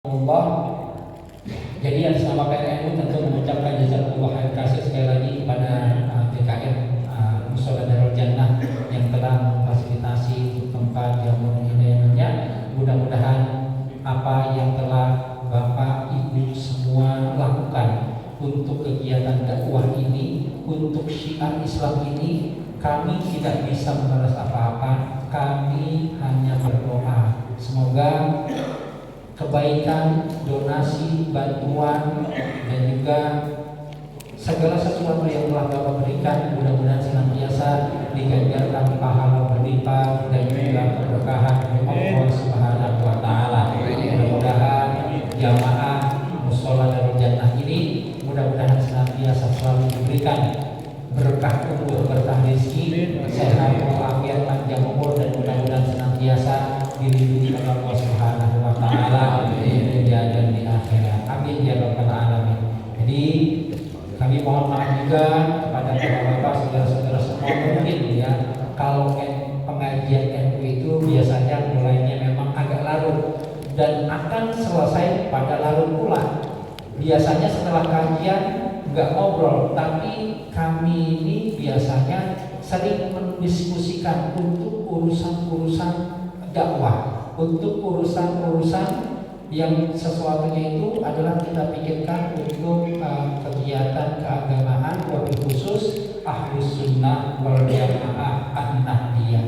Allah. Jadi yang selama PNU tentu mengucapkan jazakallahu khairan kasih sekali lagi kepada BKM Mushola Darul Jannah yang telah memfasilitasi tempat yang menghidayahnya. Mudah-mudahan apa yang telah Bapak Ibu semua lakukan untuk kegiatan dakwah ini, untuk syiar Islam ini, kami tidak bisa membalas apa-apa. Kami hanya berdoa semoga kebaikan, donasi, bantuan, dan juga segala sesuatu yang telah Bapak berikan mudah-mudahan senantiasa diganjarkan pahala berlipat dan juga keberkahan dari Allah Subhanahu wa taala. Mudah-mudahan jamaah Mushola Darul Jannah ini mudah-mudahan senantiasa selalu diberikan berkah umur, berkah rezeki, sehat walafiat, panjang umur, dan mudah-mudahan senantiasa dilindungi oleh Allah Subhanahu wa taala di dunia dan di akhirat. Amin ya rabbal alamin. Jadi kami mohon maaf juga kepada bapak-bapak, saudara-saudara semua, mungkin ya kalau pengajian NU itu biasanya mulainya memang agak larut dan akan selesai pada larut pula. Biasanya setelah kajian nggak ngobrol, tapi kami ini biasanya sering mendiskusikan untuk urusan-urusan dakwah, untuk urusan-urusan yang sesuatunya itu adalah kita pikirkan untuk kegiatan keagamaan, wabil khusus Ahlus Sunnah wal Jamaah An-Nahdiyah.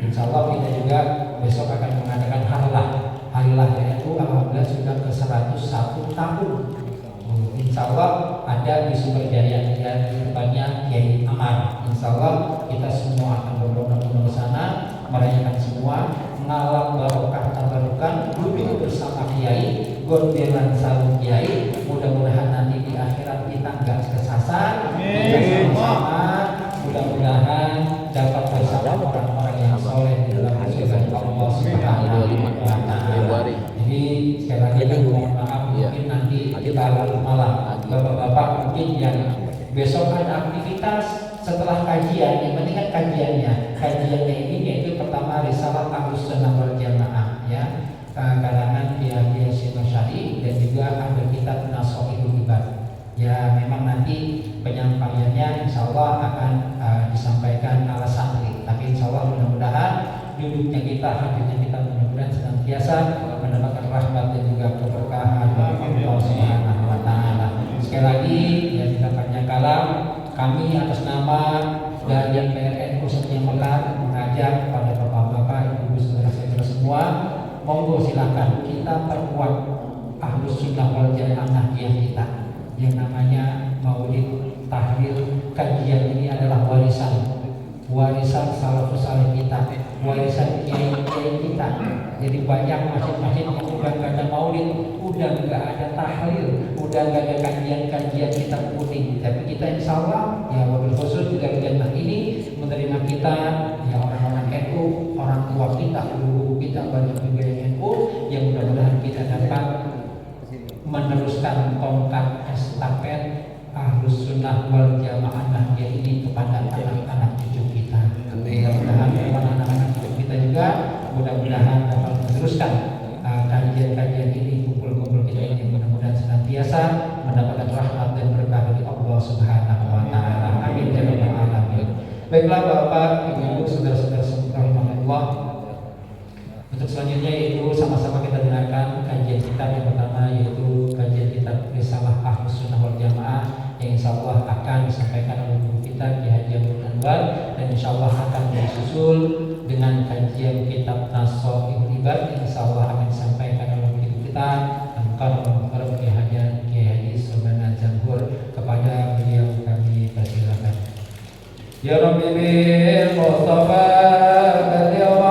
Insya Allah kita juga besok akan mengadakan harilah yaitu alhamdulillah sudah ke 101 tahun. Insya Allah ada di Sumberjaya dan di depannya Kiai Amar. Insya Allah kita semua akan berbondong-bondong ke sana, merayakan semua, mengalami barokah tabarukan, duduk bersama Kiai, gondelan salam Kiai. Mudah-mudahan nanti di akhirat kita nggak kesasar, kita sama-sama. Mudah-mudahan dapat bersama orang-orang yang soleh di dalam surga Allah Subhanahu wa taala. Jadi sekali lagi mohon maaf mungkin nanti kita larut malam. Bapak-bapak mungkin yang besok ada aktivitas setelah kajian, yang penting kan kajiannya ini yaitu pertama risalah Ahlus Sunnah wal Jamaah ya, karangan Kiai Syekh Syari, dan juga ada kitab Nashihul Ibad. Ya memang nanti penyampaiannya insya Allah akan disampaikan ala santri, tapi insya Allah mudah-mudahan duduknya kita, hadirnya kita mudah-mudahan senantiasa mendapatkan rahmat dan juga keberkahan dari Allah Subhanahu wa taala. Sekali lagi ya tidak panjang kalam, kami atas nama dari PRNU Setia Mekar mengajak kepada bapak-bapak, ibu, saudara-saudara semua, monggo silakan kita perkuat Ahlus Sunnah wal Jamaah kita. Yang namanya maulid, tahlil, kajian ini adalah warisan salafus saleh kita, warisan kiai-kiai kita. Jadi banyak masjid-masjid yang udah gak ada maulid, udah gak ada tahlil, udah gak ada kajian-kajian kitab kuning. Tapi kita insya Allah ya wabil khusus juga Jannah ini menerima kita ya orang-orang NU, orang tua kita, guru-guru kita, banyak juga yang NU, yang mudah-mudahan kita dapat meneruskan tongkat estafet Ahlus Sunnah wal Jamaah Nahdiyah ini kepada anak-anak cucu kita. Mudah-mudahan anak-anak cucu kita juga mudah-mudahan dapat meneruskan kajian-kajian ini, kumpul-kumpul kita ini, mudah-mudahan senantiasa mendapatkan rahmat dan berkah dari Allah Subhanahu wa taala. Amin ya rabbal alamin. Baiklah Bapak, Ibu, saudara-saudara rahimakumullah. Untuk selanjutnya yaitu sama-sama kita dengarkan kajian kita yang pertama, yaitu kajian kitab Risalah Ahlus Sunnah wal Jamaah yang insya Allah akan disampaikan oleh guru kita Ki Haji Abdul Anwar, dan insya Allah akan disusul dengan kajian kitab Nashihul Ibad yang insya Allah akan disampaikan oleh guru kita Al-Mukarram Ki Haji Sulaiman Jamhur. Kepada beliau kami persilakan. Ya Rabbi bil Mustafa beliau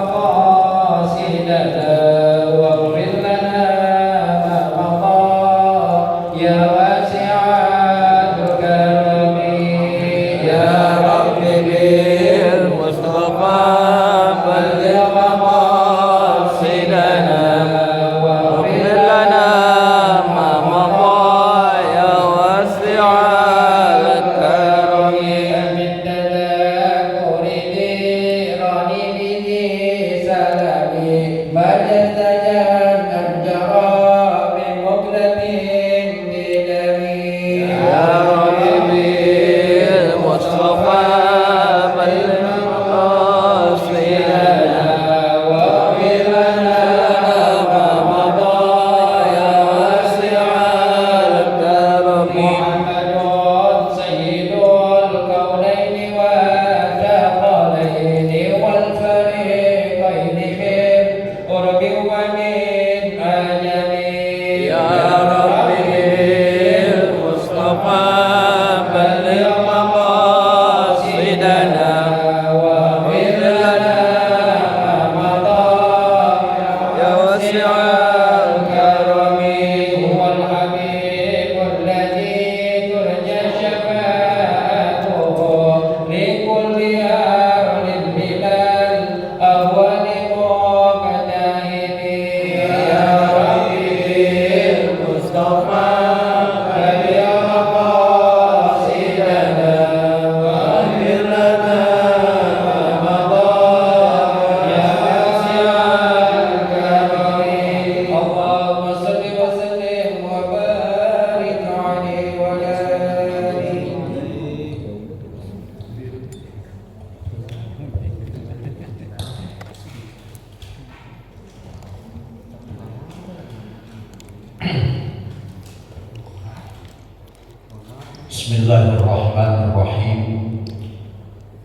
Bismillahirrahmanirrahim.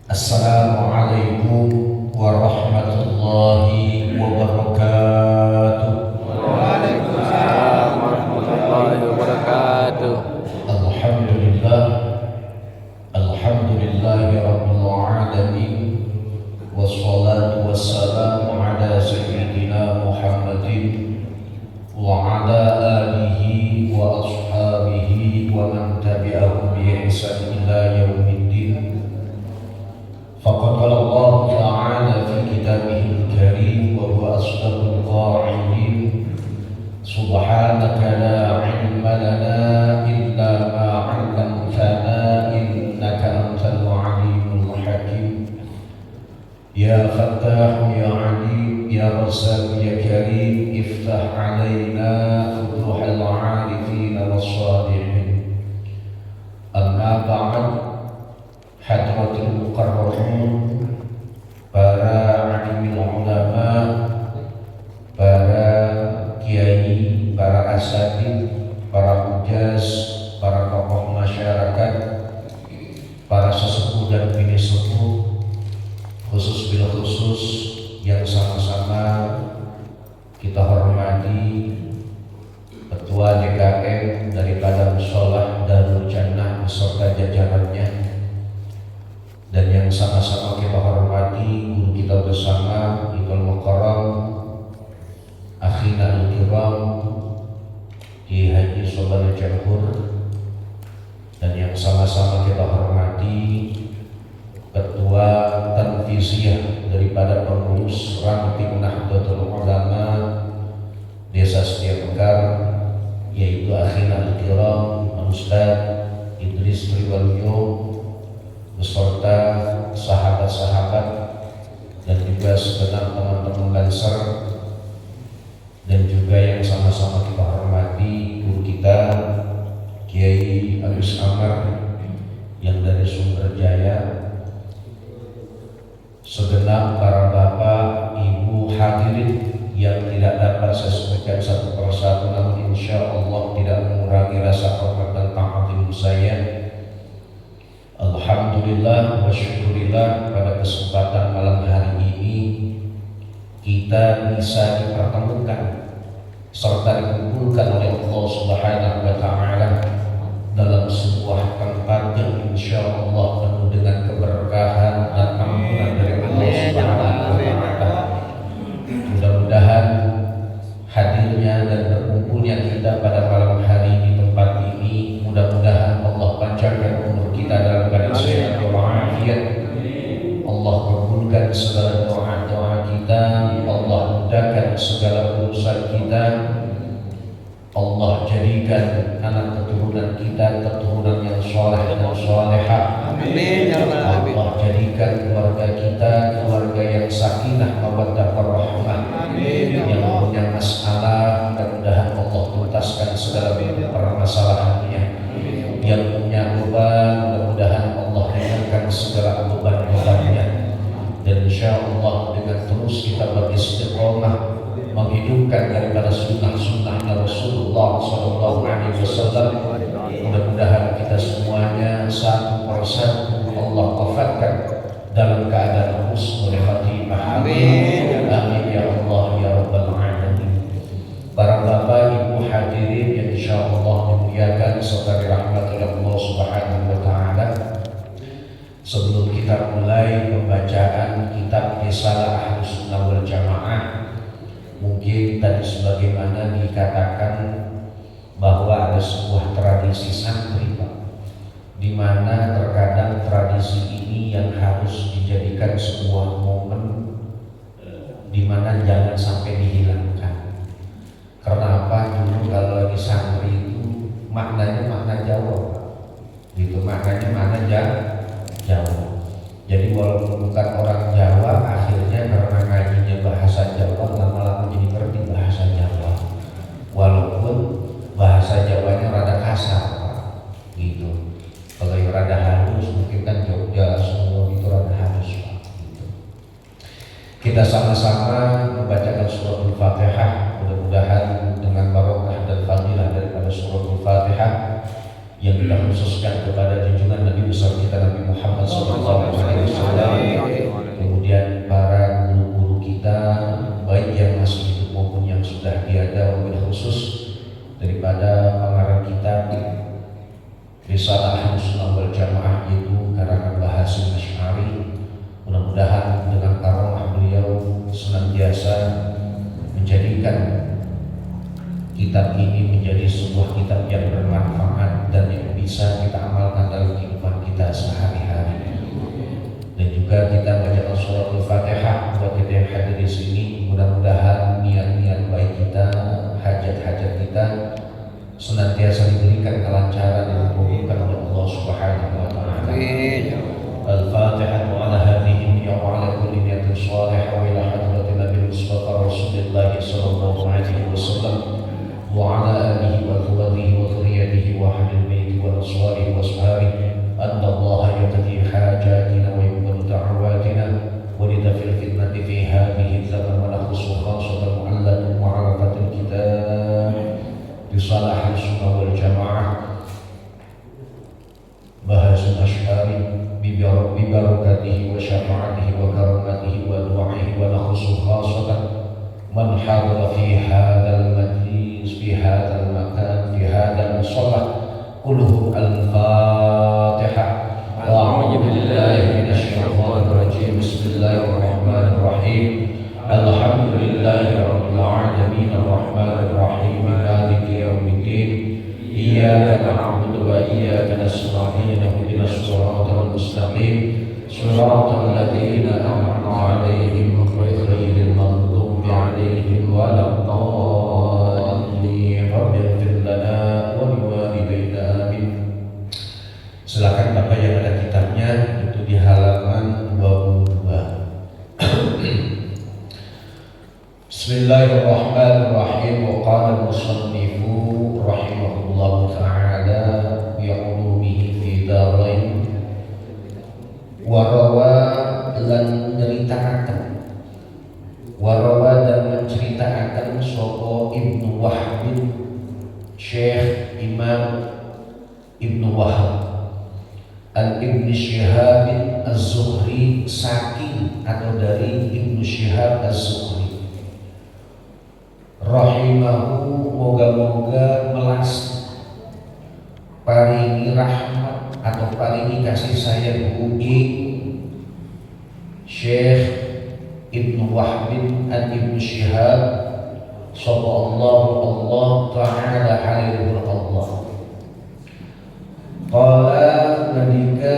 Assalamualaikum warahmatullahi wabarakatuh. Waalaikumsalam warahmatullahi wabarakatuh. Alhamdulillah, alhamdulillahi rabbil alamin. Wassalatu wassalamu ala sayyidina Muhammadin wa ala alihi wa ashabihi wa man tabi'ahum bi ihsan ila yaumiddin. Faqad qala Allah ta'ala fi kitabihil karim wa huwa asdaqul qa'ilin. Subhanaka la ilma lana illa ma 'allamtana innaka antal alimul hakim. Ya Fattah ya Alim ya Razzaq ya Karim, iftah alaina futuhal 'arifin was-shalihin. Amma ba'd, hadratul muqarrabun, para alimul ulama, para kiai, para asatidz, para hujjaz, para tokoh masyarakat, para sesepuh dan bini sepuh, khusus bil khusus yang sama-sama kita hormati Ketua DKM daripada Musholah Darul Jannah beserta jajarannya, dan yang sama-sama kita hormati guru kita bersama Ibnu Mukarram Akhina Al-Kiram Ki Haji Sobana Jamhur, dan yang sama-sama kita hormati Ketua Tanfiziyah daripada pengurus Ranting Nahdlatul Ulama Desa Setiabekar, yaitu Akhina Al-Kiram Ustaz Idris Triwalyo beserta sahabat-sahabat dan juga segenap teman-teman Lanser, dan juga yang sama-sama kita hormati guru kita Kiai Agus Amar yang dari Sumber Jaya, segenap para bapak, ibu hadirin yang tidak dapat saya sebutkan satu persatu, namun insya Allah tidak mengurangi rasa hormat dan ta'zim saya. Alhamdulillah wa syukurillah, pada kesempatan malam hari ini kita bisa dipertemukan serta dikumpulkan oleh Allah Subhanahu wa Ta'ala dalam sebuah tempat yang insya Allah penuh dengan keberkahan dan ampunan dari Allah Subhanahu wa Ta'ala. Mudah-mudahan hadirnya dan berkumpulnya kita pada malam hari di tempat ini, mudah-mudahan Allah panjangkan umur kita dalam keadaan sehat walafiat. Allah kabulkan segala doa-doa kita, Allah mudahkan segala urusan kita, Allah jadikan anak keturunan kita keturunan yang soleh dan solehah. Amin ya rabbal alamin. Allah jadikan keluarga kita keluarga yang sakinah mawaddah warahmah. Amin ya Yang Allah. punya masalah, mudah-mudahan Allah tuntaskan segala permasalahannya. Yang punya beban, mudah-mudahan Allah ringankan segala beban-bebannya. Dan insya Allah dengan terus kita beristiqomah menghidupkan daripada sunnah-sunnahnya Rasulullah SAW, mudah-mudahan kita semuanya satu persatu Allah wafatkan dalam keadaan husnul khatimah. Amin. Amin ya Allah ya Rabbal Alamin. Para bapak ibu hadirin yang insya Allah dimuliakan serta dirahmati oleh Allah Subhanahu wa Ta'ala, sebelum kita mulai pembacaan kitab Risalah Ahlus Sunnah wal Jamaah, mungkin tadi sebagaimana dikatakan bahwa ada sebuah tradisi santri, Pak, di mana terkadang tradisi ini yang harus dijadikan sebuah momen di mana jangan sampai dihilangkan. Karena apa? Dulu kalau lagi santri itu maknanya makna Jawa, Pak. Gitu, maknanya makna Jawa. Jadi walaupun bukan orang Jawa, akhirnya karena ngajinya bahasa Jawa, lama-lama jadi ngerti bahasa Jawa. Walaupun bahasa Jawanya rada kasar, Pak. Gitu. Kalau yang rada halus, mungkin kan Jogja semua itu rada halus, Pak. Gitu. Kita sama-sama membacakan suratul Fatihah, mudah-mudahan dengan barokah dan fadilah daripada suratul Fatihah yang kita khususkan kepada risalah Ahlussunnah wal Jamaah, yaitu karangan Bahasun Asy'ari. Mudah-mudahan dengan karomah beliau senantiasa menjadikan kitab ini menjadi sebuah kitab yang bermanfaat dan yang bisa kita amalkan dalam kehidupan kita sehari-hari. Dan juga kita baca surat Al-Fatihah buat kita yang hadir di sini. Mudah-mudahan niat-niat baik kita, hajat-hajat kita senantiasa diberikan kelancaran dan dikabulkan oleh Allah Subhanahu wa taala. Al-Fatihah ala hadhihi wa ala kulli niyatin shalihah wa ila hadratin Nabi Mustafa Rasulullah sallallahu alaihi wasallam wa ala alihi wa azwajihi wa dhurriyyatihi wa ahlil baiti wa ashabihi wa ashabihi anna Allah yaqdi hajatina wa yaqbalu da'awatina wa lidafil fitnati fi hadhihi zaman wa nakhussu khasatan mu'allatu ma'arafatil kitab risalah Ahlussunnah wal Jamaah Bahasun Asy'ari bibarakatihi wa syafaatihi wa karamatihi wa du'aihi wa nakhussu khasatan man hadara fi hadzal majlis fi hadzal makan fi hadzal musalla quluhu al-Fatihah. A'udzu billahi minasy syaithanir rajim. Bismillahirrahmanirrahim. Alhamdulillahi rabbil alamin arrahmanir rahim maliki yaumiddin. Iyyaka na'budu wa iyyaka nasta'in ihdinas siratal mustaqim siratal ladzina an'amta 'alaihim ghairil maghdubi 'alaihim waladdallin. Rabbighfir lana wa liwalidayna amin. Silakan Bapak yang ada kitabnya itu di halaman 22. Bismillahirrahmanirrahim. Wa qala al-musannifu rahimahullahu ta'ala bi 'ulumihi fi darain wa rawa lan nyritakaken dan menceritakan sapa Ibnu Wahb Syekh Imam Ibnu Wahab an Ibnu Syihab Az-Zuhri saking atau dari Ibnu Syihab Az-Zuhri rahimahu, moga-moga melas paringi rahmat atau paringi kasih sayang ing Syekh Ibnu Wahb an Ibnu Syihab sapa Allah Ta'ala halilul Allah. Qala nabika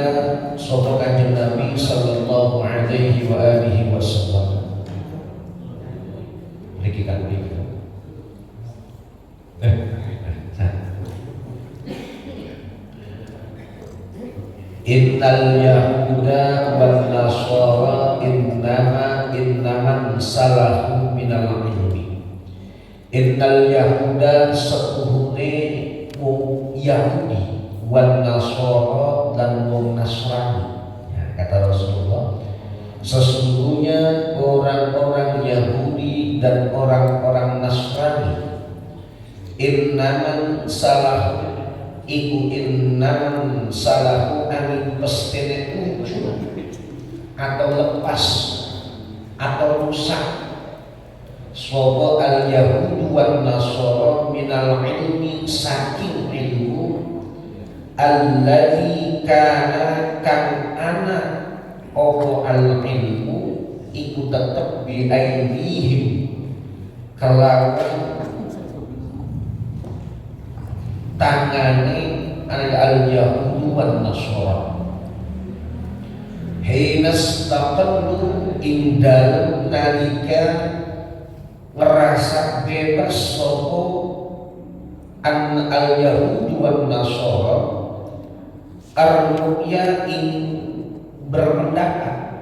sapa kanjeng Nabi sallallahu alaihi wa alihi wasallam. Niki kan niki. Innal yahuda wan nasara innaman salahu minal ilmi. Innal yahuda setuhune wong Yahudi wan nasara dan wong Nasrani. Ya, kata Rasulullah, sesungguhnya orang-orang Yahudi dan orang-orang Nasrani innaman salahu iku innaman salahu angin pestene muncul atau lepas atau rusak sapa al yahudu wan nasara minal ilmi saking ilmu alladzi kana kang ana opo al ilmu iku tetep bi aidihim kelawan tangane al-yahudu wan nasara hinas taqallu indal nalika ngerasa bebas sapa al-yahudu wan nasara ar-ru'ya ing berpendapat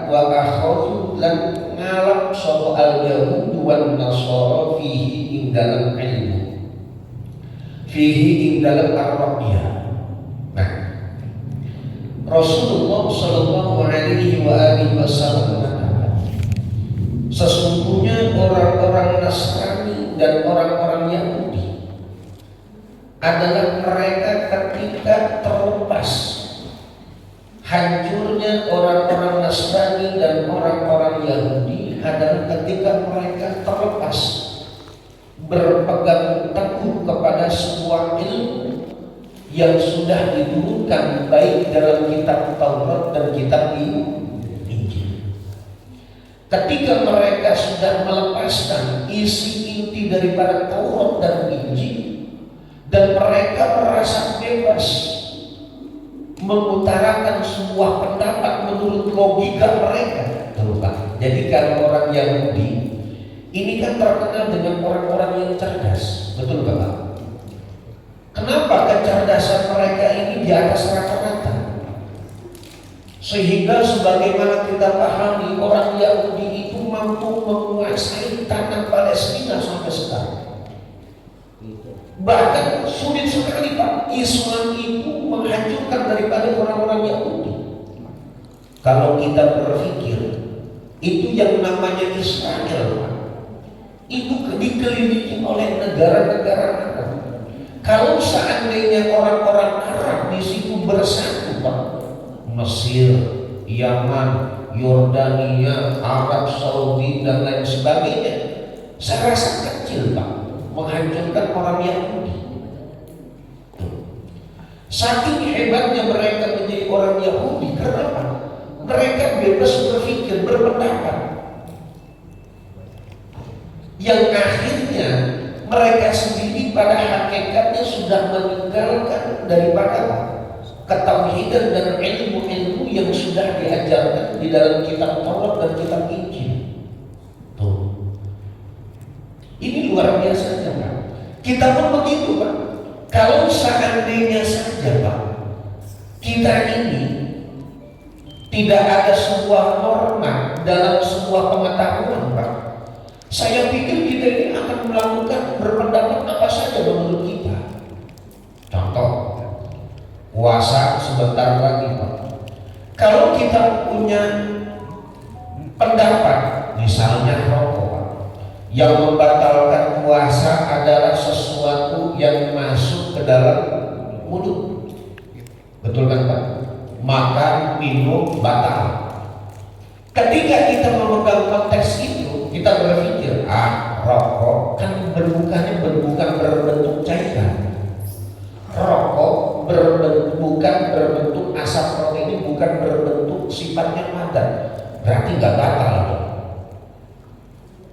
wa akhadhu lan ngalap sapa al-yahudu wan nasara fihi ing dalam ilmu fihi ing dalam ar-ru'ya. Nah, Rasulullah sallallahu alaihi wa alihi wasallam mengatakan sesungguhnya orang-orang Nasrani dan orang-orang Yahudi adalah mereka ketika terlepas hancurnya orang-orang Nasrani dan orang-orang Yahudi adalah ketika mereka terlepas berpegang teguh kepada sebuah ilmu yang sudah diturunkan baik dalam kitab Taurat dan kitab Injil. Ketika mereka sudah melepaskan isi inti daripada Taurat dan Injil, dan mereka merasa bebas mengutarakan sebuah pendapat menurut logika mereka. Tuh, Pak. Jadi kalau orang Yahudi ini kan terkenal dengan orang-orang yang cerdas, betul nggak, Pak? Kenapa kecerdasan mereka ini di atas rata-rata? Sehingga sebagaimana kita pahami, orang Yahudi itu mampu menguasai tanah Palestina sampai sekarang. Bahkan sulit sekali, Pak, Islam itu menghancurkan daripada orang-orang Yahudi. Kalau kita berpikir, itu yang namanya Israel, Pak, itu dikelilingi oleh negara-negara Arab. Kalau seandainya orang-orang Arab di situ bersatu, Pak, Mesir, Yaman, Yordania, Arab Saudi dan lain sebagainya, saya rasa kecil, Pak, menghancurkan orang Yahudi. Saking hebatnya mereka menjadi orang Yahudi, kenapa? Mereka bebas berpikir, berpendapat, yang akhirnya mereka sendiri pada hakikatnya sudah meninggalkan daripada ketauhidan dan ilmu-ilmu yang sudah diajarkan di dalam kitab Taurat dan kitab Injil. Tuh. Ini luar biasa, Pak. Kita pun begitu, Pak. Kalau seandainya saja, Pak, kita ini tidak ada sebuah norma dalam sebuah pengetahuan, Pak, saya pikir kita ini akan melakukan berpendapat apa saja menurut kita. Contoh, puasa sebentar lagi, Pak. Kalau kita punya pendapat, misalnya rokok, Pak, yang membatalkan puasa adalah sesuatu yang masuk ke dalam mulut, betul kan, Pak? Maka minum batal. Ketika kita memegang konteks itu, kita berpikir, rokok kan bukan berbentuk cairan. Rokok bukan berbentuk asap rokok, ini bukan berbentuk sifatnya padat. Berarti nggak batal.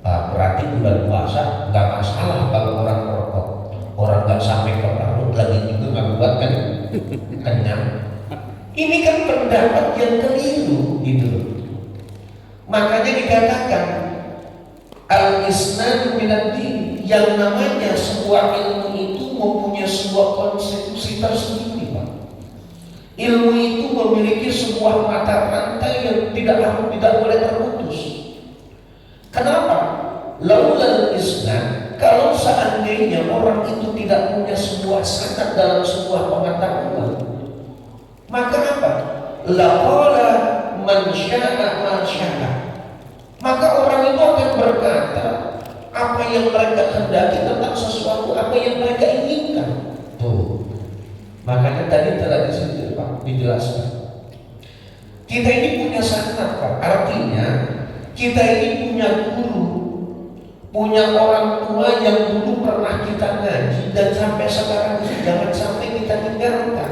Berarti bulan puasa nggak masalah kalau orang merokok. Orang nggak sampai ke perut lagi juga nggak buat kan kenyang. Ini kan pendapat yang keliru, gitu. Makanya dikatakan al-isnad minad din, yang namanya sebuah ilmu itu mempunyai sebuah konstitusi tersendiri, Pak. Ilmu itu memiliki sebuah mata rantai yang tidak boleh terputus. Kenapa? Laulal isnad, kalau seandainya orang itu tidak punya sebuah sanad dalam sebuah pengetahuan, maka apa? Laqala man syaa ma syaa. Maka orang itu akan berkata apa yang mereka hendaki tentang sesuatu, apa yang mereka inginkan. Tuh. Makanya tadi telah disebut, Pak, dijelaskan. Kita ini punya sanad, Pak. Artinya kita ini punya guru, punya orang tua yang dulu pernah kita ngaji dan sampai sekarang ini jangan sampai kita tinggalkan.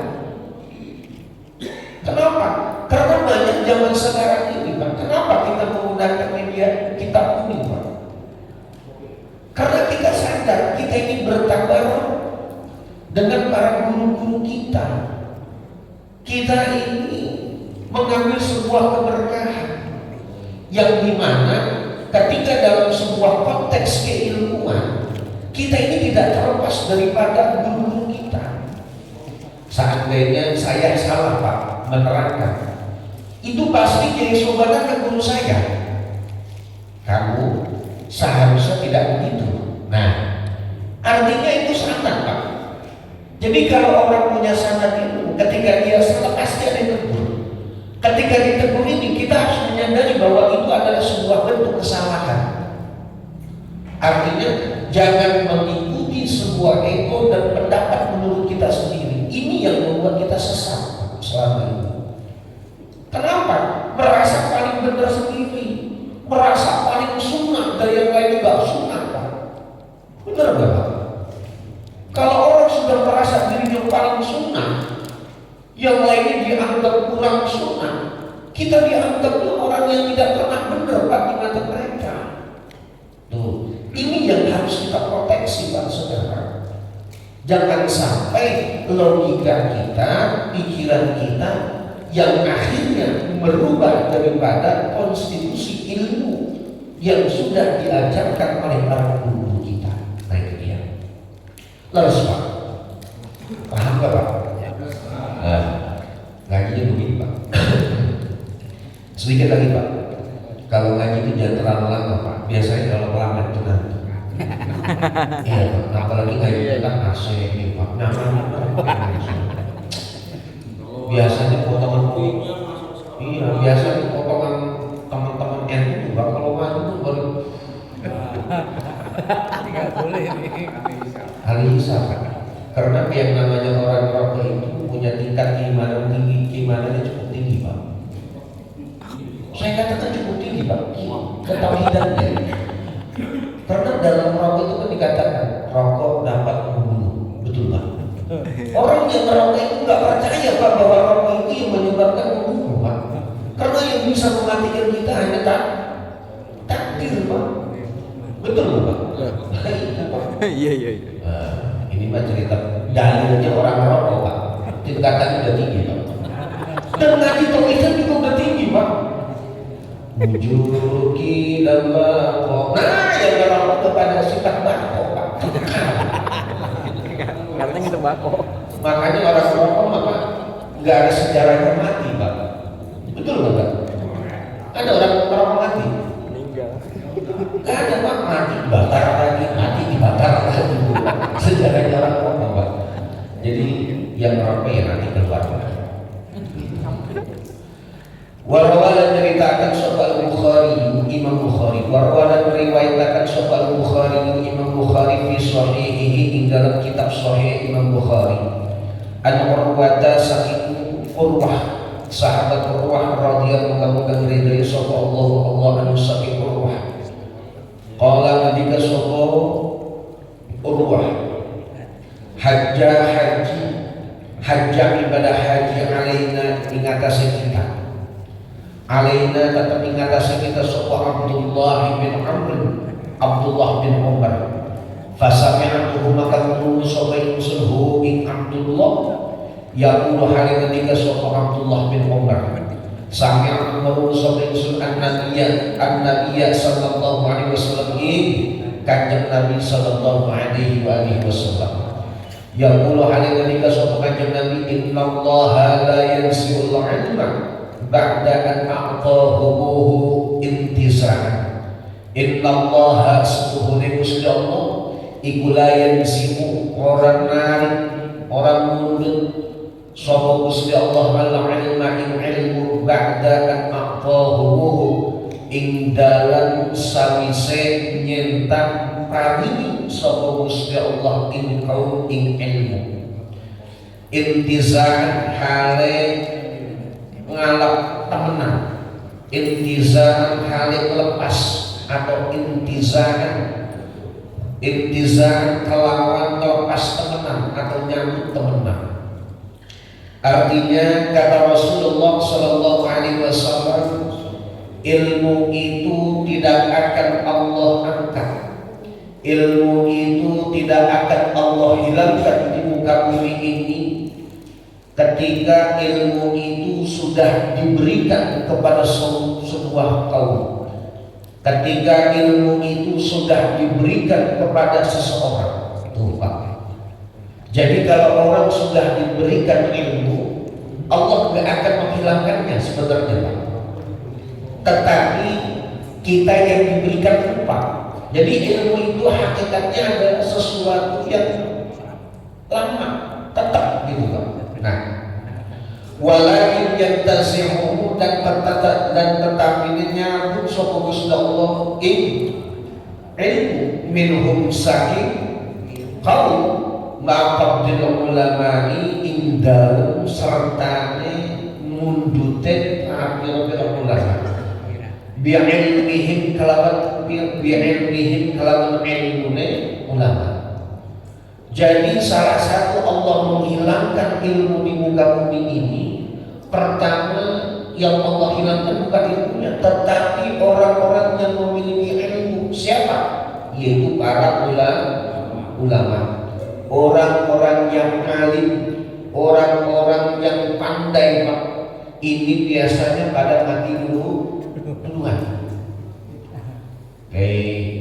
Kenapa? Karena banyak zaman sekarang ini, Pak. Kenapa kita menggunakan media kitab kuning, Pak? Karena kita sadar kita ini bertabaruk dengan para guru-guru kita. Kita ini mengambil sebuah keberkahan yang dimana ketika dalam sebuah konteks keilmuan kita ini tidak terlepas daripada guru-guru kita. Seandainya saya salah, Pak, menerangkan, itu pasti jadi sobanan ke guru saya. Kamu seharusnya tidak begitu. Nah, artinya itu sanad, Pak. Jadi kalau orang punya sanad itu, ketika dia salah pasti ada yang tegur. Ketika ditegur ini, kita harus menyadari bahwa itu adalah sebuah bentuk kesalahan. Artinya jangan mengikuti sebuah ego dan pendapat menurut kita sendiri. Ini yang membuat kita sesat selama ini. Kenapa? Merasa paling benar sendiri, merasa paling sunnah dari yang lain juga sunnah, Pak. Benar, paling sunnah, yang lainnya dianggap kurang sunnah. Kita dianggapnya orang yang tidak pernah benar Pak di mata mereka. Tuh, ini yang harus kita proteksi Pak Saudara. Jangan sampai logika kita, pikiran kita yang akhirnya merubah daripada konstitusi ilmu yang sudah diajarkan oleh para guru kita. Nah itu dia. Lalu Pak, paham gak Pak? Ngajinya begini Pak. Sedikit lagi Pak. Kalau ngaji itu jangan terlalu lama Pak. Biasanya kalau lama itu nanti. Iya Pak. Apalagi ngaji itu kan AC Pak. Nah, biasanya potongan iya, biasanya potongan teman-teman NU juga kalau ngaji itu baru Tidak boleh ini. Alisa Pak. Karena yang namanya orang rokok itu punya tingkat keimanan tinggi, keimanannya cukup tinggi Pak. Saya katakan cukup tinggi Pak, ketauhidannya. Karena dalam rokok itu kan dikatakan rokok dapat membunuh, betul Pak? Orang yang merokok itu nggak percaya Pak bahwa rokok itu yang menyebabkan membunuh Pak. Karena yang bisa mematikan kita hanya takdir Pak. Betul Pak? Itu Pak. Iya. Ini mah cerita dalilnya orang merokok Pak. Tingkatannya udah tinggi Pak. Dan ngaji tauhid juga udah tinggi Pak. Mujuki lama. Nah, yang merokok kepada sifat merokok Pak. Katanya gitu bako. Makanya orang merokok Pak nggak ada sejarahnya mati Pak. Betul nggak Pak? Ada orang merokok mati? Meninggal. Nggak ada Pak, mati dibakar lagi, mati dibakar lagi. Sejarahnya orang merokok Pak. Jadi yang merokok ya nanti keluar Pak. Warwalan ceritakan soal Bukhari, Imam Bukhari. Warwalan meriwayatkan soal Bukhari, Imam Bukhari fi sahihihi, dalam kitab Sahih Imam Bukhari. An Urwata saking Urwah, sahabat Urwah radhiyallahu anhu ridai sapa Allah anu saking Urwah. Qala nabika sapa Urwah, hajja ibadah haji alaina ing atase kita. Alaina tetap ingatasi kita sapa Abdullah bin Umar. Fasami'atuhu maka nurun sapa ingsun ing Abdullah yaqulu halina dika sapa Abdullah bin Umar. Sami'atu nurun sapa ingsun an-nabiyya sallallahu alaihi wasallam kanjeng Nabi sallallahu alaihi wasallam. Yaqulu halina dika sapa kanjeng Nabi innallaha la yansi'ul ilma ba'da an a'tahu intisa'an. Innallaha sepuhune Gusti Allah iku la yansi'u orang narik orang mundut sapa Gusti Allah al-ilma ing ilmu ba'da an a'tahu ing dalam sawise nyentang paringi sapa Gusti Allah ing kaum ing ilmu. Intiza'an hale ngalap temenan, intizaan halik lepas atau intizaan kelawan lepas temenan atau nyambut temenan. Artinya kata Rasulullah Sallallahu Alaihi Wasallam, ilmu itu tidak akan Allah angkat, ilmu itu tidak akan Allah hilangkan di muka bumi ini ketika ilmu itu sudah diberikan kepada sebuah kaum, ketika ilmu itu sudah diberikan kepada seseorang. Tuh Pak. Jadi kalau orang sudah diberikan ilmu, Allah tidak akan menghilangkannya sebenarnya Pak. Tetapi kita yang diberikan lupa. Jadi ilmu itu hakikatnya adalah sesuatu yang lama, tetap gitu Pak. Nah, walakin yantazi'uhu dan tetapi nyambut sapa Gusti Allah ilmu minhum saking kaum ma'abdil ulama'i indal sertane mundute pira-pira ulama bi'ilmihim kalawan ilmune ulama. Jadi salah satu Allah menghilangkan ilmu di muka bumi ini, pertama yang Allah hilangkan bukan ilmunya, tetapi orang-orang yang memiliki ilmu. Siapa? Yaitu para ulama, orang-orang yang alim, orang-orang yang pandai, Pak. Ini biasanya pada mati duluan.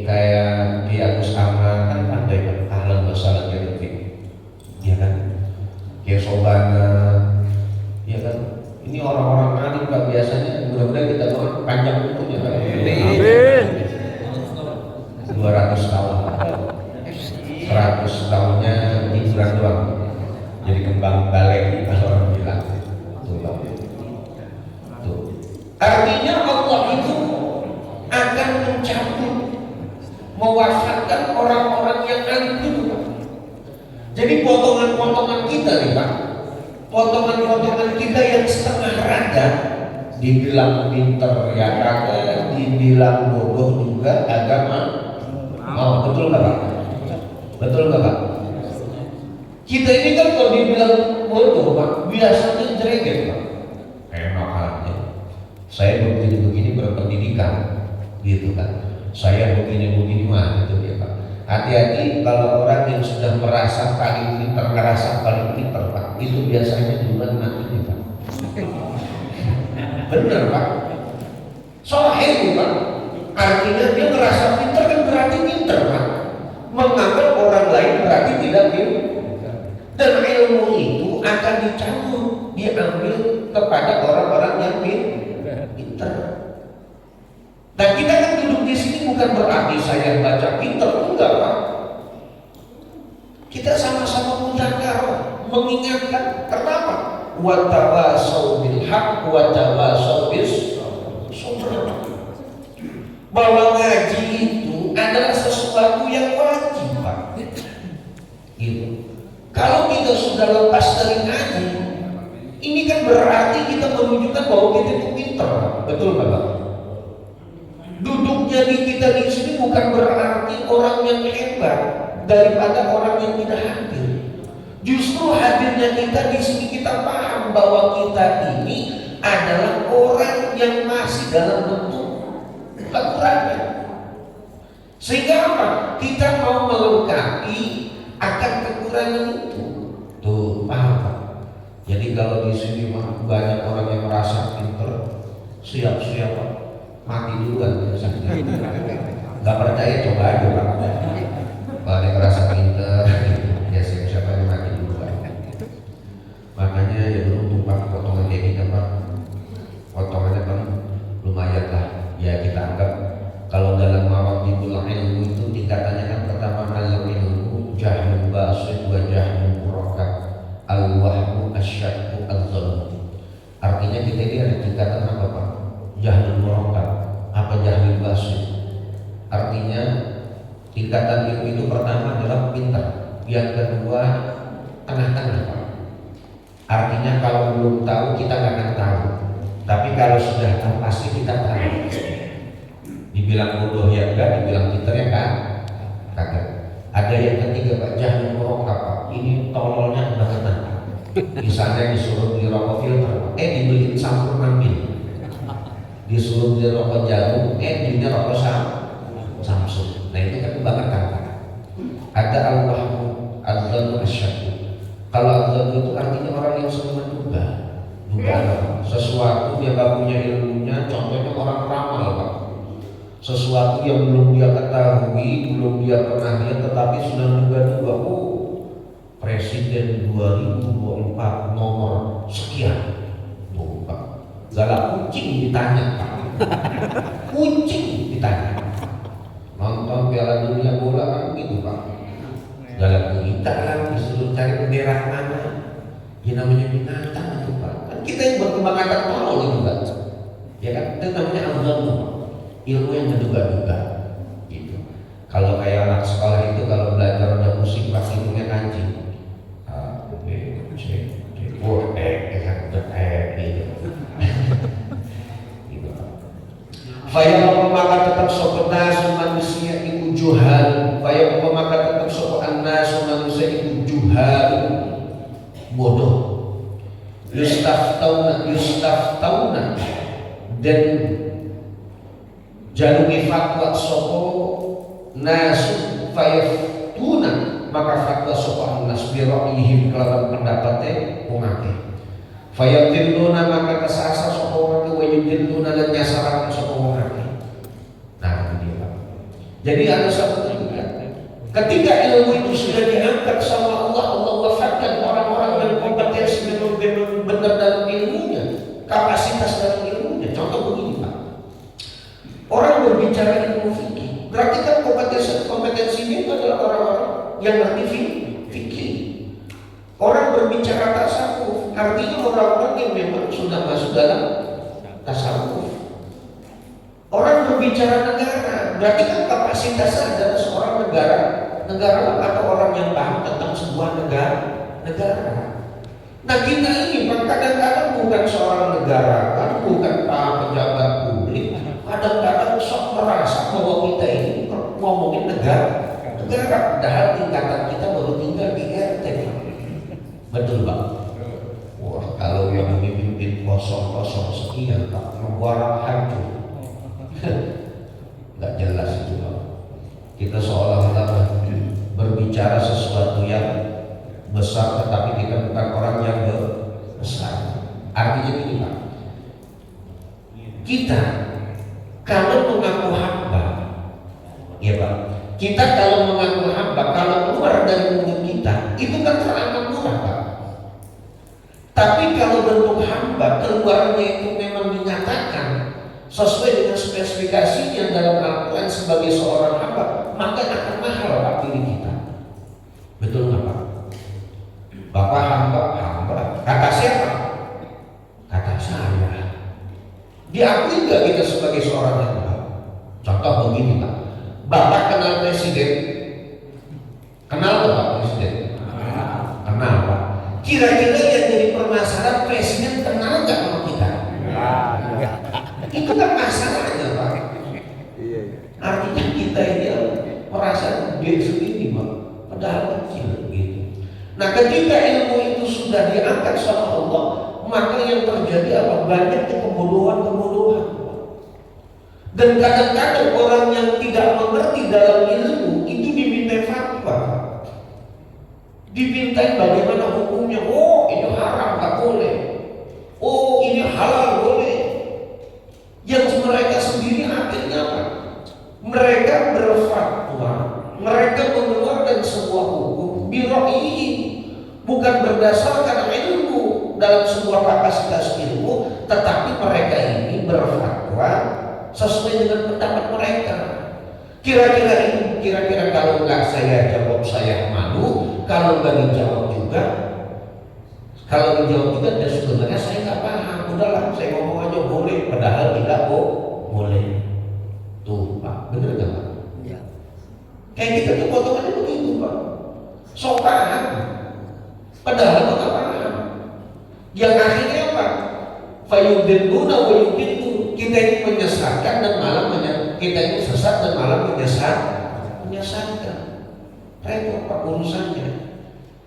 Kayak di Agus Ahmad kan pandai, Pak. Ahlan masalah genetik, ya kan? Kayak Sobana, ya kan? Ini orang-orang alim, Pak. Biasanya mudah-mudahan kita doa panjang umurnya, Pak. Amin. 200 tahun, 100 tahunnya hiburan doang, jadi kembang balik kalau orang bilang. Tuh, Pak. Tuh. Artinya Allah itu akan mencabut, mewafatkan orang-orang yang alim itu, Pak. Jadi potongan-potongan kita nih, Pak, potongan-potongan kita yang setengah rada, dibilang pinter ya kagak, dibilang bodoh juga agama. Oh, betul nggak, Pak? Betul nggak, Pak? Kita ini kan kalau dibilang bodoh, Pak, biasanya jereget, Pak. Enak aja. Saya begini-begini berpendidikan, gitu kan. Saya begini-begini mah, gitu ya, Pak. Hati-hati kalau orang yang sudah merasa paling pintar, ngerasa paling pintar, Pak, itu biasanya duluan mati, Pak. Bener, Pak. Soalnya, Pak. Artinya dia merasa pintar kan berarti pintar, Pak. Menganggap orang lain berarti tidak pintar. Dan ilmu itu akan dicabut, diambil kepada orang-orang yang pintar. Dan kita kan duduk di sini bukan berarti saya baca pintar, enggak, Pak. Kita sama-sama mudzakarah, mengingatkan. Kenapa? Wa tawasau bil haq wa tawasau bis sabr. Bahwa ngaji itu adalah sesuatu yang wajib, Pak. Gitu. Kalau kita sudah lepas dari ngaji, ini kan berarti kita menunjukkan bahwa kita itu pintar, Pak. Betul nggak, Pak? Duduknya di kita di sini bukan berarti orang yang hebat daripada orang yang tidak hadir. Justru hadirnya kita di sini kita paham bahwa kita ini adalah orang yang masih dalam bentuk kekurangan. Sehingga apa? Kita mau melengkapi akan kekurangan itu. Tuh, paham, Pak? Jadi kalau di sini banyak orang yang merasa pintar, siap-siap, Pak, mati duluan biasanya. Gak percaya coba aja, Pak. Banyak yang merasa pintar, ya siap-siap aja mati duluan. Makanya ya dulu Pak, potongan kayak kita, Pak, potongannya kan lumayan lah. Ya kita anggap kalau dalam maratibul ilmu itu tingkatannya kan pertama al-ilmu jahlun basit wa jahlun murakkab, al-wahmu asyaddu al-zalm. Artinya kita ini ada tingkatan apa, Pak? Jahlun murakkab, apa jahlun basit? Artinya tingkatan ilmu itu pertama adalah pintar, yang kedua tengah-tengah, Pak. Artinya kalau belum tahu kita nggak akan tahu, tapi kalau sudah tahu pasti kita tahu. Dibilang bodoh ya enggak, dibilang pintar ya kan? Kagak. Ada yang ketiga, Pak, jahlun murakkab, Pak. Ini tololnya banget, Pak. Misalnya disuruh beli rokok filter, dibeliin Sampurna Mil. Disuruh beli rokok jarum, belinya rokok Samsung. Nah itu kan kebangetan, Pak. Ada al-wahmu adzallu asyaddu. Kalau adzallu itu artinya orang yang sering menduga. Sesuatu dia gak punya ilmunya, contohnya orang ramal, Pak. Sesuatu yang belum dia ketahui, belum dia pernah lihat, tetapi sudah menduga-duga, Presiden 2024 nomor sekian. Tuh, Pak. Galak kucing ditanya, Pak. Kucing ditanya. Nonton Piala Dunia bola kan gitu, Pak. Galak kita lah, disuruh cari bendera mana. Ya namanya binatang itu, Pak. Kan kita yang berkembang akan tolol itu, Pak. Ya kan, itu namanya al-ilmu, ilmu yang menduga-duga. Gitu. Kalau kayak anak sekolah itu kalau belajar ada musik pasti punya kanji. Gitu. Faya maka tetap sopo nasu manusia iku juhal. Faya maka tetap sopo nasu manusia iku yustaftauna dan jalungi fatwa sapa nasu fayaftuna maka fatwa sapa nas bi ra'yihim kelawan pendapate wong akeh fayadilluna maka kesasar sapa wong akeh wa yudilluna lan nyasaraken sapa wong akeh. Nah itu dia. Jadi ada satu ketika ilmu itu sudah diangkat sama Allah, Allah wafatkan orang-orang yang kompetensi memang benar dalam ilmunya, kapasitas dalam ilmunya. Contoh begini Pak, orang berbicara ilmu fikih, berarti kan kompetensinya itu adalah orang-orang yang ngerti fikih. Orang berbicara tasawuf, artinya orang-orang yang memang sudah masuk dalam tasawuf. Orang berbicara negara, berarti kan kapasitasnya adalah seorang negarawan atau orang yang paham tentang sebuah negara. Nah kita ini kadang-kadang bukan seorang negarawan, bukan para pejabat publik, kadang-kadang sok merasa bahwa kita ini ngomongin negara, padahal tingkatan kita baru tinggal di RT. Betul Pak? Wah kalau yang memimpin kosong-kosong sekian Pak, negara hancur. Nggak jelas itu Pak. Kita seolah-olah berbicara sesuatu yang besar tetapi kita bukan orang yang besar. Artinya begini Pak, kita kalau mengaku hamba, ya Pak, kita kalau mengaku hamba, kalau keluar dari mulut kita itu kan teramat murah Pak. Tapi kalau bentuk hamba keluarnya itu memang dinyatakan sesuai dengan spesifikasinya dalam Al-Quran sebagai seorang hamba, maka akan mahal Pak diri kita. Betul nggak Pak? Bapak hamba, kata siapa? Kata saya. Diakui nggak kita sebagai seorang hamba? Contoh begini Pak, Bapak kenal presiden? Kenal nggak Pak presiden? Kenal Pak. Kira-kira yang jadi permasalahan presiden kenal nggak sama kita? Itu kan masalahnya Pak. Artinya kita ini merasa diri sendiri Pak, padahal kecil gitu. Nah ketika ilmu itu sudah diangkat sama Allah, maka yang terjadi apa? Banyaknya kebodohan-kebodohan. Dan kadang-kadang orang yang tidak mengerti dalam ilmu itu diminta fatwa, dimintai bagaimana hukumnya. Oh ini haram tak boleh, oh ini halal boleh. Yang mereka sendiri akhirnya apa? Mereka berfatwa, mereka mengeluarkan sebuah hukum biroi, bukan berdasarkan ilmu dalam sebuah kapasitas ilmu, tetapi mereka ini berfatwa sesuai dengan pendapat mereka. Kira-kira kalau nggak saya jawab saya malu, kalau nggak dijawab juga, kalau dijawab juga dan sebenarnya saya nggak paham. Udahlah saya ngomong aja boleh, padahal tidak boleh. Tuh Pak, bener nggak Pak? Ya. Kayak kita tuh potongannya begitu Pak. Sok paham, padahal nggak paham. Yang akhirnya apa? Fayudilluna wa yudillu. Kita ini menyesatkan dan malah kita ini sesat dan malah menyesatkan. Repot Pak urusannya.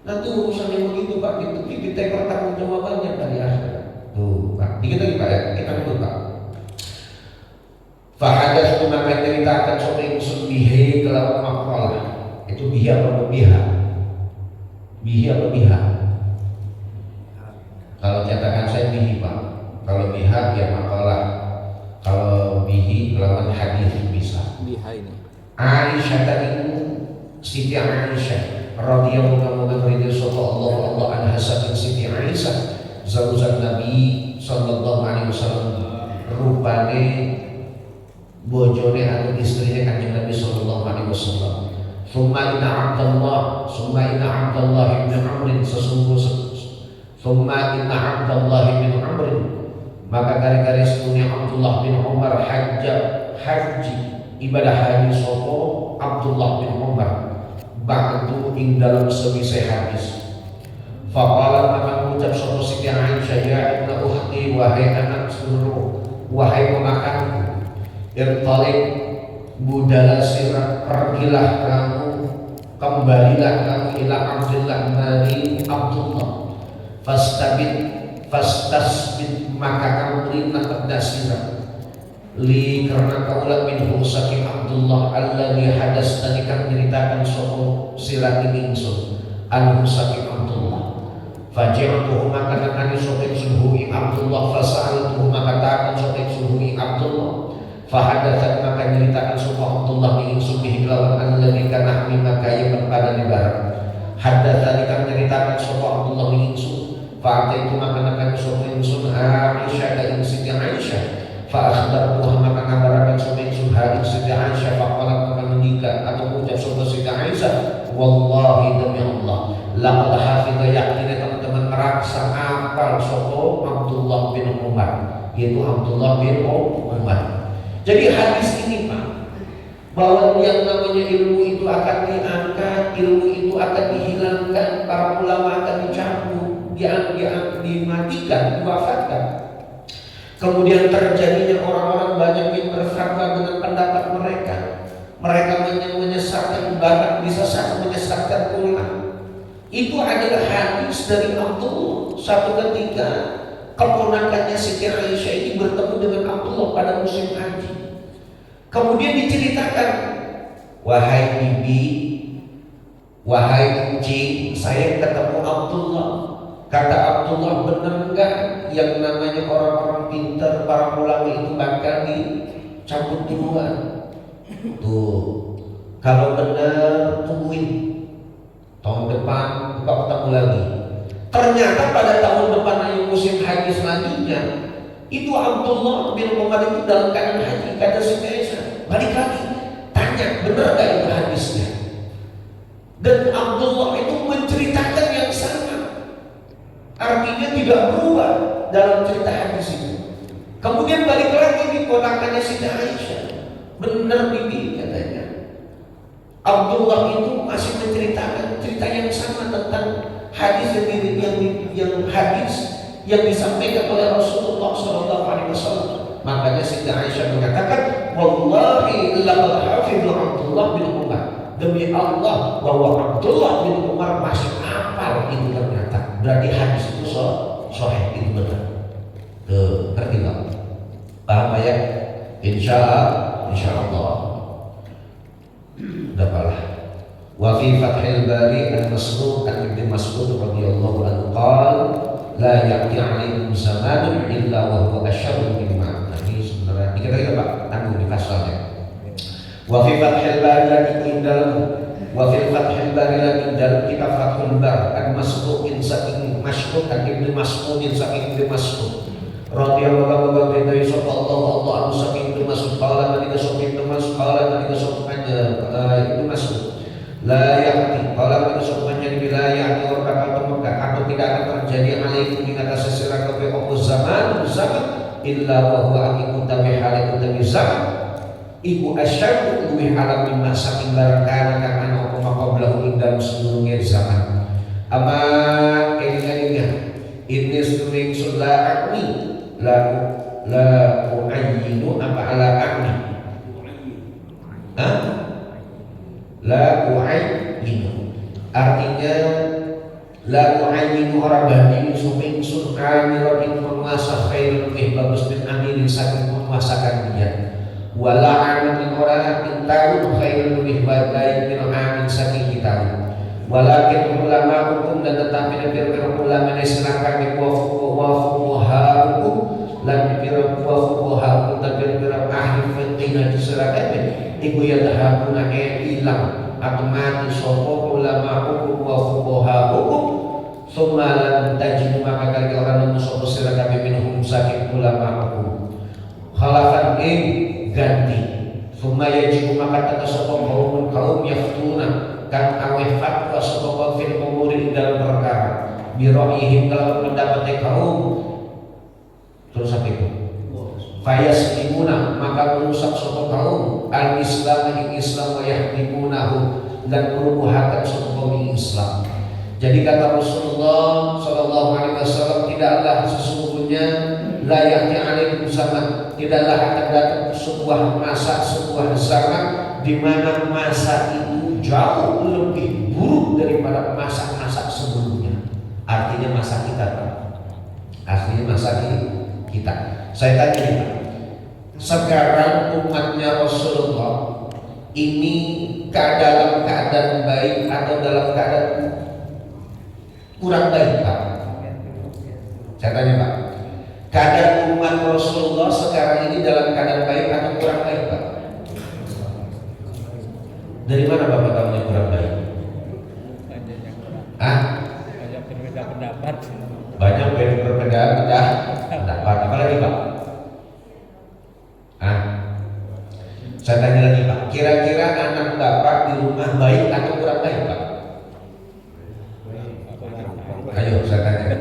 Nanti urusan yang begitu Pak, kita pertanggungjawabannya dari akhirat. Tuh Pak, dikit lagi Pak ya, kita dulu Pak. Fahadas itu maka ceritakan soal ingsun bihi kelawan makalah. Itu bihi apa biha? Bihi apa biha? Kalau cetakan saya bihi Pak. Kalau biha ya makalah. Kalau bihi kelawan hadis bisa. Biha ini. Aisyah tadi Siti Aisyah radhiyallahu anha sallallahu anha saking Siti Aisyah zaujat Nabi sallallahu alaihi wasallam rupane bojone atau istrinya Kanjeng Nabi sallallahu alaihi wasallam. Summa inna Abdullah bin Amr maka gara-gara semuanya Abdullah bin Umar haji ibadah haji sapa Abdullah bin Umar ba'du ing dalam semisai hadis. Faqala maka mengucap sapa Siti Aisyah ya ibna ukhti wahai anak sulungku wahai ponakanku irtalik budala sirah pergilah kamu kembalilah kamu ila Abdullah dari Abdullah fastabid fastasbit maka kamu berilah pedasira li karena kaulah minhu saking Abdullah alladhi hadas tadi kan ceritakan sopo silati ingsun anhu saking Abdullah faji'atuhu maka nakani sopo ingsun hui Abdullah fasa'alatuhu maka takkan sopo ingsun hui Abdullah fahadathat maka ceritakan sopo Abdullah ingsun bihilawan alladhi kana maka yang pada negara hadathat kan ceritakan sopo Abdullah ingsun fa'ata itu maka nakani sopo ingsun Aisyah dan Siti Aisyah fa'akhbartuha maka ngabarakan sopo ingsun hadis Siti Aisyah faqalat maka menikah atau ucap sopo Siti Aisyah wallahi demi Allah laqad hafidha yakin teman-teman merasa apal sopo Abdullah bin Umar yaitu Abdullah bin Umar. Jadi hadis ini Pak bahwa yang namanya ilmu itu akan diangkat, ilmu itu akan dihilangkan, para ulama akan dicabut, dimatikan, diwafatkan. Kemudian terjadinya orang-orang banyak yang berfatwa dengan pendapat mereka. Mereka menyesatkan, bahkan bisa sangat menyesatkan ulama. Itu adalah hadis dari Abdullah. Satu ketika keponakannya Siti Aisyah ini bertemu dengan Abdullah pada musim haji. Kemudian diceritakan, wahai bibi, wahai kucing, saya ketemu Abdullah. Kata Abdullah, benar enggak yang namanya orang-orang pintar, para ulama itu bakal dicabut duluan? Tuh, kalau benar tungguin tahun depan kita ketemu lagi. Ternyata pada tahun depan musim haji selanjutnya itu Abdullah bin Umar itu dalam keadaan haji. Kata Siti Aisyah, balik lagi tanya benar enggak itu hadisnya? Dan Abdullah itu menceritakan yang sama. Artinya tidak berubah dalam cerita hadis itu. Kemudian balik lagi di ponakannya Siti Aisyah. Benar bibi katanya. Abdullah itu masih menceritakan cerita yang sama tentang hadis yang hadis yang disampaikan oleh Rasulullah SAW. Makanya Siti Aisyah mengatakan, wallahi laqad hafidhu Abdullah bin Umar. Demi Allah bahwa Abdullah bin Umar masih hafal itu ternyata. Berarti hadis itu sahih, itu benar. Tuh, ngerti nggak? Paham ya? Insya Allah. Udah kalah. Wa fi Fathil Bari an-Masruq an Ibnu Mas'ud radhiyallahu anhu qala la ya'ti 'alaikum zamanun illa wa huwa asyaddu mimma. Ini sebenarnya dikira-kira Pak, tanggung di pasalnya. Wa fi Fathil Bari lagi dalam wa fi Fathil Bari lagi dalam kitab Fathul Bar an-Masruqin saking Mas'ud an Ibnu Mas'udin saking Ibnu Mas'ud radhiyallahu anhu dari sapa Allah saking Ibnu Mas'ud qala man saking Ibnu Mas'ud qala man saking Ibnu Mas'ud la ya'ti qala man saking bila ya'ti wa bakal Mekah atau tidak akan terjadi alaikum di atas sira kabeh apa zaman illa wa huwa aqiqu tabi halaqu tabi zaman iku asyadu luwih alam mimma saking barakana kang ana apa maqablahu ing dalem sedurunge zaman ama elinga ini sedurung sulah akmi la uayyinu apa ala akmi la uayyinu artinya la uayyinu orang banding suping sun amiratin penguasa khairul lebih bagus min amirin saking penguasakan dia wala amin orang tahun khairul lebih baik min amin saking kita walakin ulama hukum dan tetapi lebih ulama ini serangkan di wafuha hukum dan lebih wafuha hukum dan lebih ahli fiqh diserahkan ibu yang terhapuna hilang atau mati sopo ulama hukum wafuha hukum sumalan tajid maka kali orang yang sopo serahkan minhum saking ulama hukum khalafan ganti sumaya jiku maka tata sopo kaum yaftuna kan aweh fatwa sopo fil umuri dalam perkara biroihim dalam pendapat kaum terus apa itu fayas dimuna maka merusak sopo kaum al islam ing islam wa yahdimunahu dan merubuhkan sopo kaum Islam. Jadi kata Rasulullah SAW tidaklah sesungguhnya layaknya alaikum zaman tidaklah akan datang sebuah masa sebuah zaman di mana masa itu jauh lebih buruk daripada masa-masa sebelumnya. Artinya masa kita Pak. masa kita. Saya tanya nih Pak, sekarang umatnya Rasulullah ini dalam keadaan baik atau dalam keadaan kurang baik Pak? Saya tanya Pak, keadaan umat Rasulullah sekarang ini dalam keadaan baik atau kurang baik Pak? Dari mana Bapak tahunya kurang baik? Banyak berbeda pendapat. Banyak berbeda pendapat. Apalagi Pak? Saya tanya lagi Pak, kira-kira anak Bapak di rumah baik atau kurang baik Pak? Ayo saya tanya,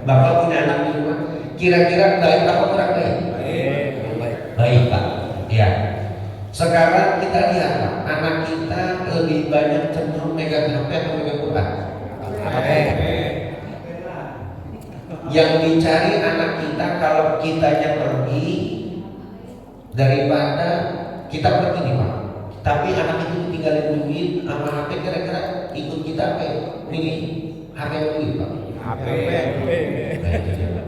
Bapak punya anak di rumah, kira-kira baik atau kurang baik? Baik Pak. Ya. Sekarang kita lihat Pak, anak kita lebih banyak cenderung megang HP atau megang Quran? Yang dicari anak kita kalau kitanya pergi daripada kita pergi nih Pak, tapi anak itu tinggalin duit sama HP, kira-kira ikut kita apa ya? Milih HP atau duit Pak? HP.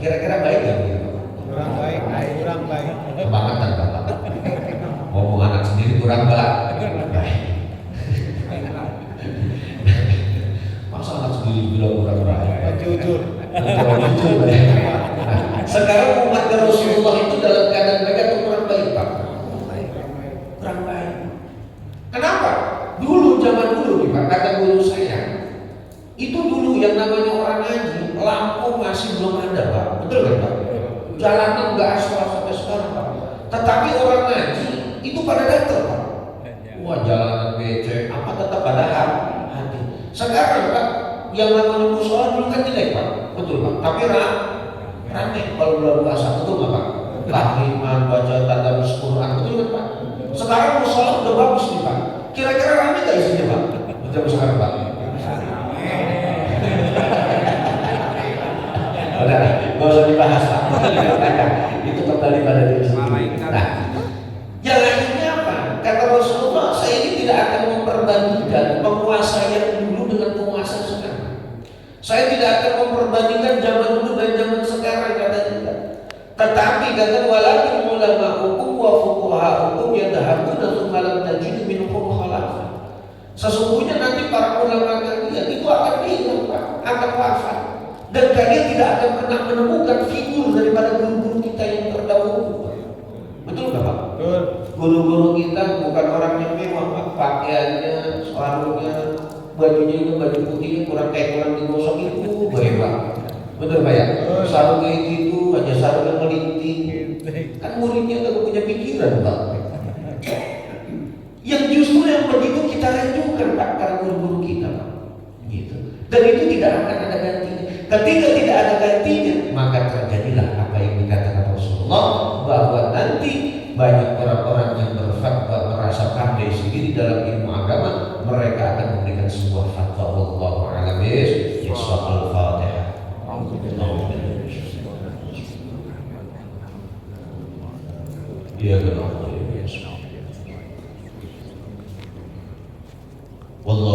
Kira-kira baik ya? Kurang baik. Kebangetan Bapak. Ngomong anak sendiri kurang baik. Masa anak sendiri bilang kurang baik? Jujur. Sekarang umat Rasulullah itu dalam keadaan baik atau kurang baik Pak? Kurang baik. Kenapa? Dulu zaman dulu nih Pak, kata guru saya, itu dulu yang namanya orang ngaji, lampu masih belum ada Pak, betul kan Pak? Jalanan nggak aspal sampai sekarang Pak. Tetapi orang ngaji itu pada datang Pak. Wah jalanan becek, apa tetap pada hati. Sekarang Pak, yang namanya musola dulu kan jelek Pak, betul Pak. Tapi rame kalau bulan puasa, betul nggak Pak? Tahliman, baca tadarus Quran, betul kan Pak? Sekarang musola udah bagus nih Pak. Kira-kira rame nggak isinya Pak? Jam sekarang Pak. Udah, nggak usah dibahas Pak. Itu kembali pada diri sendiri. Nah, yang akhirnya apa? Kata Rasulullah, saya ini tidak akan memperbandingkan penguasa yang dulu dengan penguasa sekarang. Saya tidak akan memperbandingkan zaman dulu dan zaman sekarang kata kita. Tetapi kata walakin ulama hukum wa fuqaha hukum yadhahabuna tsumma lam tajid minhum khalafah. Sesungguhnya nanti para ulama kalian itu akan hilang Pak, akan wafat. Dan kalian tidak akan pernah menemukan figur daripada guru-guru kita yang terdahulu. Betul nggak Pak? Betul. Guru-guru kita bukan orang yang mewah Pak, pakaiannya, sarungnya, bajunya itu baju putih kurang digosok itu baik Pak. Betul Pak ya? Sarung kayak gitu, aja sarung yang melinting. Kan muridnya nggak punya pikiran Pak. Yang justru yang begitu kita rindukan Pak, para guru-guru kita Pak. Gitu. Dan itu tidak akan ada gantinya. Ketika tidak ada gantinya, maka terjadilah apa yang dikatakan Rasulullah, bahwa nanti banyak orang-orang yang berfatwa merasa pandai sendiri dalam ilmu agama, mereka akan memberikan sebuah fatwa. Wallahu a'lam bishawab. Al-Fatihah. Ya Allah. Wallahu